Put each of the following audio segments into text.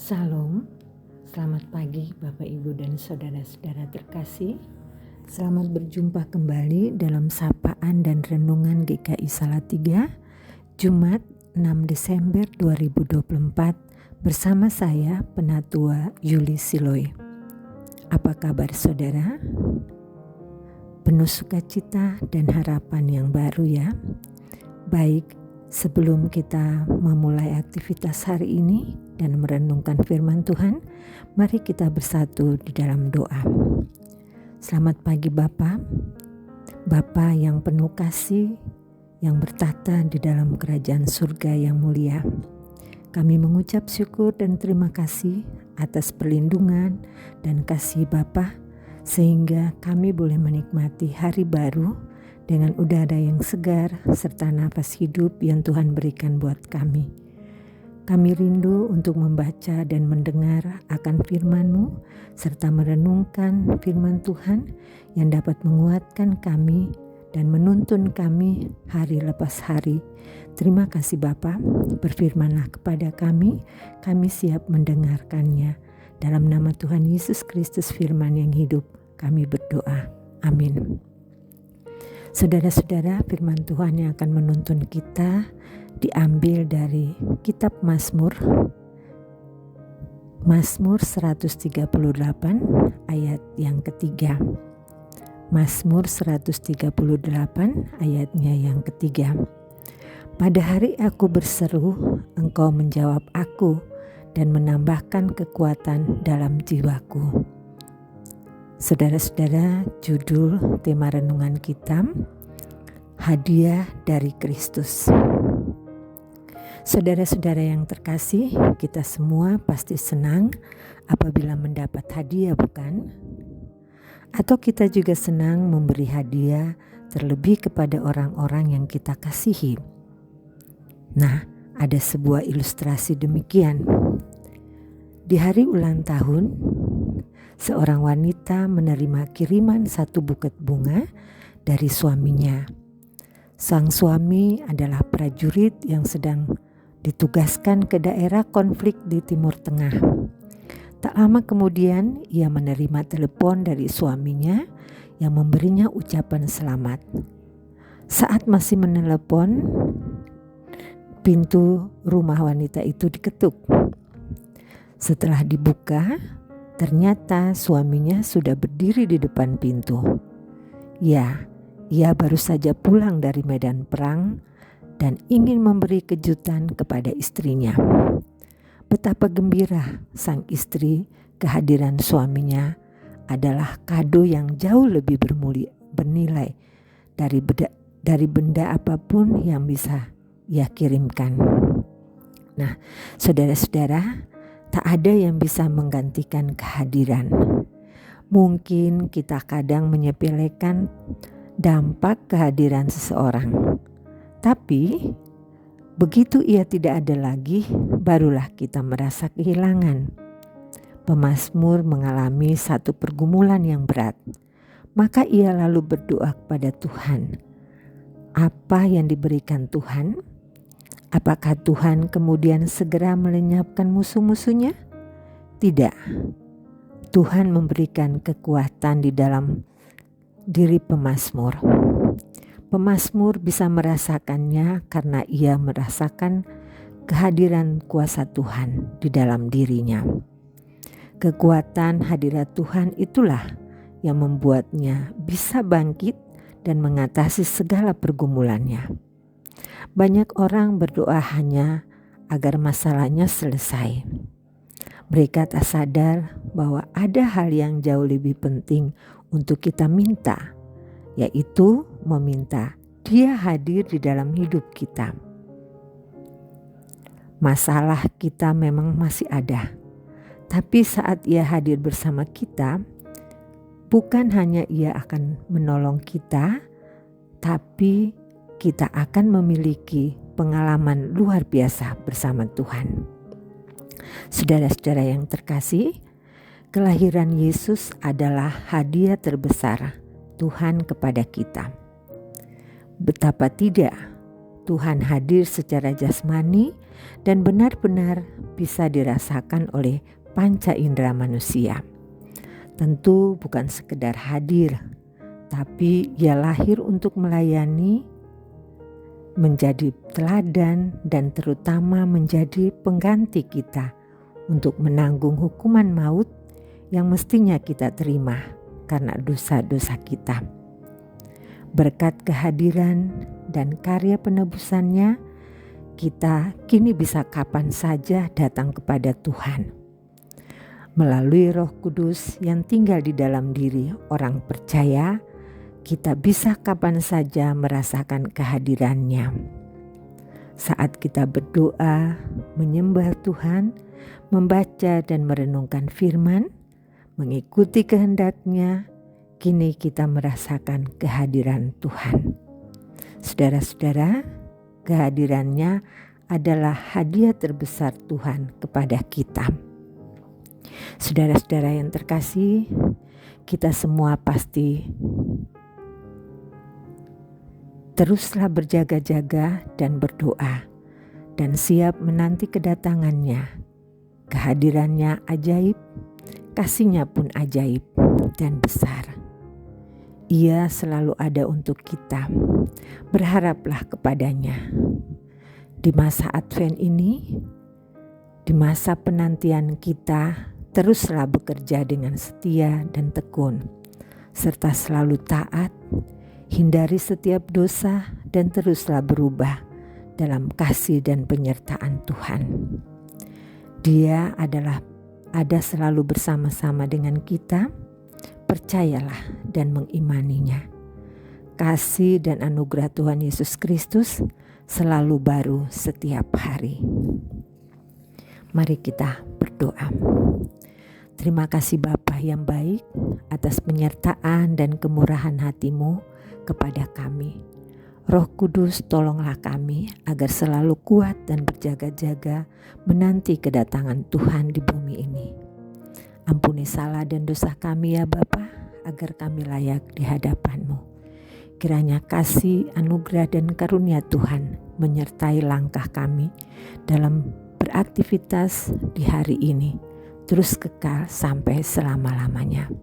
Salam, selamat pagi Bapak Ibu dan Saudara-saudara terkasih. Selamat berjumpa kembali dalam Sapaan dan Renungan GKI Salatiga, Jumat 6 Desember 2024 bersama saya Penatua Yuli Siloe. Apa kabar saudara? Penuh sukacita dan harapan yang baru ya. Baik, sebelum kita memulai aktivitas hari ini dan merenungkan firman Tuhan, mari kita bersatu di dalam doa. Selamat pagi Bapa, Bapa yang penuh kasih, yang bertata di dalam kerajaan surga yang mulia. Kami mengucap syukur dan terima kasih atas perlindungan dan kasih Bapa, sehingga kami boleh menikmati hari baru dengan udara yang segar serta nafas hidup yang Tuhan berikan buat kami. Kami rindu untuk membaca dan mendengar akan firman-Mu serta merenungkan firman Tuhan yang dapat menguatkan kami dan menuntun kami hari lepas hari. Terima kasih Bapa, berfirmanlah kepada kami siap mendengarkannya. Dalam nama Tuhan Yesus Kristus firman yang hidup, kami berdoa. Amin. Saudara-saudara, firman Tuhan yang akan menuntun kita diambil dari kitab Mazmur 138 ayat yang ketiga. Mazmur 138 ayatnya yang ketiga. Pada hari aku berseru, Engkau menjawab aku dan menambahkan kekuatan dalam jiwaku. Saudara-saudara, judul tema renungan kita, Hadiah dari Kristus. Saudara-saudara yang terkasih, kita semua pasti senang apabila mendapat hadiah, bukan? Atau kita juga senang memberi hadiah terlebih kepada orang-orang yang kita kasihi. Nah, ada sebuah ilustrasi demikian. Di hari ulang tahun, seorang wanita menerima kiriman satu buket bunga dari suaminya. Sang suami adalah prajurit yang sedang ditugaskan ke daerah konflik di Timur Tengah. Tak lama kemudian ia menerima telepon dari suaminya yang memberinya ucapan selamat. Saat masih menelepon, pintu rumah wanita itu diketuk. Setelah dibuka, ternyata suaminya sudah berdiri di depan pintu. Ya, ia baru saja pulang dari medan perang dan ingin memberi kejutan kepada istrinya. Betapa gembira sang istri kehadiran suaminya adalah kado yang jauh lebih bernilai dari benda apapun yang bisa ia kirimkan. Nah, saudara-saudara, tak ada yang bisa menggantikan kehadiran. Mungkin kita kadang menyepelekan dampak kehadiran seseorang. Tapi begitu ia tidak ada lagi, barulah kita merasa kehilangan. Pemazmur mengalami satu pergumulan yang berat. Maka ia lalu berdoa kepada Tuhan. Apa yang diberikan Tuhan? Apakah Tuhan kemudian segera melenyapkan musuh-musuhnya? Tidak. Tuhan memberikan kekuatan di dalam diri pemazmur. Pemazmur bisa merasakannya karena ia merasakan kehadiran kuasa Tuhan di dalam dirinya. Kekuatan hadirat Tuhan itulah yang membuatnya bisa bangkit dan mengatasi segala pergumulannya. Banyak orang berdoa hanya agar masalahnya selesai. Mereka tak sadar bahwa ada hal yang jauh lebih penting untuk kita minta, yaitu meminta Dia hadir di dalam hidup kita. Masalah kita memang masih ada, tapi saat Ia hadir bersama kita, bukan hanya Ia akan menolong kita, tapi kita akan memiliki pengalaman luar biasa bersama Tuhan. Saudara-saudara yang terkasih, kelahiran Yesus adalah hadiah terbesar Tuhan kepada kita. Betapa tidak, Tuhan hadir secara jasmani dan benar-benar bisa dirasakan oleh panca indera manusia. Tentu bukan sekedar hadir, tapi Ia lahir untuk melayani, menjadi teladan, dan terutama menjadi pengganti kita untuk menanggung hukuman maut yang mestinya kita terima karena dosa-dosa kita. Berkat kehadiran dan karya penebusannya, kita kini bisa kapan saja datang kepada Tuhan. Melalui Roh Kudus yang tinggal di dalam diri orang percaya, kita bisa kapan saja merasakan kehadirannya. Saat kita berdoa, menyembah Tuhan, membaca dan merenungkan firman, mengikuti kehendak-Nya, kini kita merasakan kehadiran Tuhan. Saudara-saudara, kehadiran-Nya adalah hadiah terbesar Tuhan kepada kita. Saudara-saudara yang terkasih, kita semua pasti teruslah berjaga-jaga dan berdoa dan siap menanti kedatangan-Nya. Kehadiran-Nya ajaib, kasih-Nya pun ajaib dan besar. Ia selalu ada untuk kita. Berharaplah kepada-Nya. Di masa Advent ini, di masa penantian kita, teruslah bekerja dengan setia dan tekun, serta selalu taat, hindari setiap dosa, dan teruslah berubah dalam kasih dan penyertaan Tuhan. Dia ada selalu bersama-sama dengan kita. Percayalah dan mengimaninya. Kasih dan anugerah Tuhan Yesus Kristus selalu baru setiap hari. Mari kita berdoa. Terima kasih Bapa yang baik atas penyertaan dan kemurahan hati-Mu kepada kami. Roh Kudus, tolonglah kami agar selalu kuat dan berjaga-jaga menanti kedatangan Tuhan di bumi ini. Ampuni salah dan dosa kami ya Bapa, agar kami layak di hadapan-Mu. Kiranya kasih, anugerah dan karunia Tuhan menyertai langkah kami dalam beraktivitas di hari ini, terus kekal sampai selama-lamanya.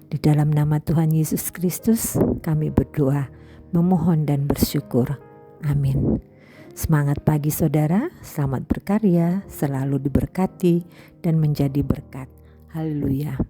Di dalam nama Tuhan Yesus Kristus kami berdoa, memohon dan bersyukur. Amin. Semangat pagi saudara, selamat berkarya, selalu diberkati dan menjadi berkat. Haleluya.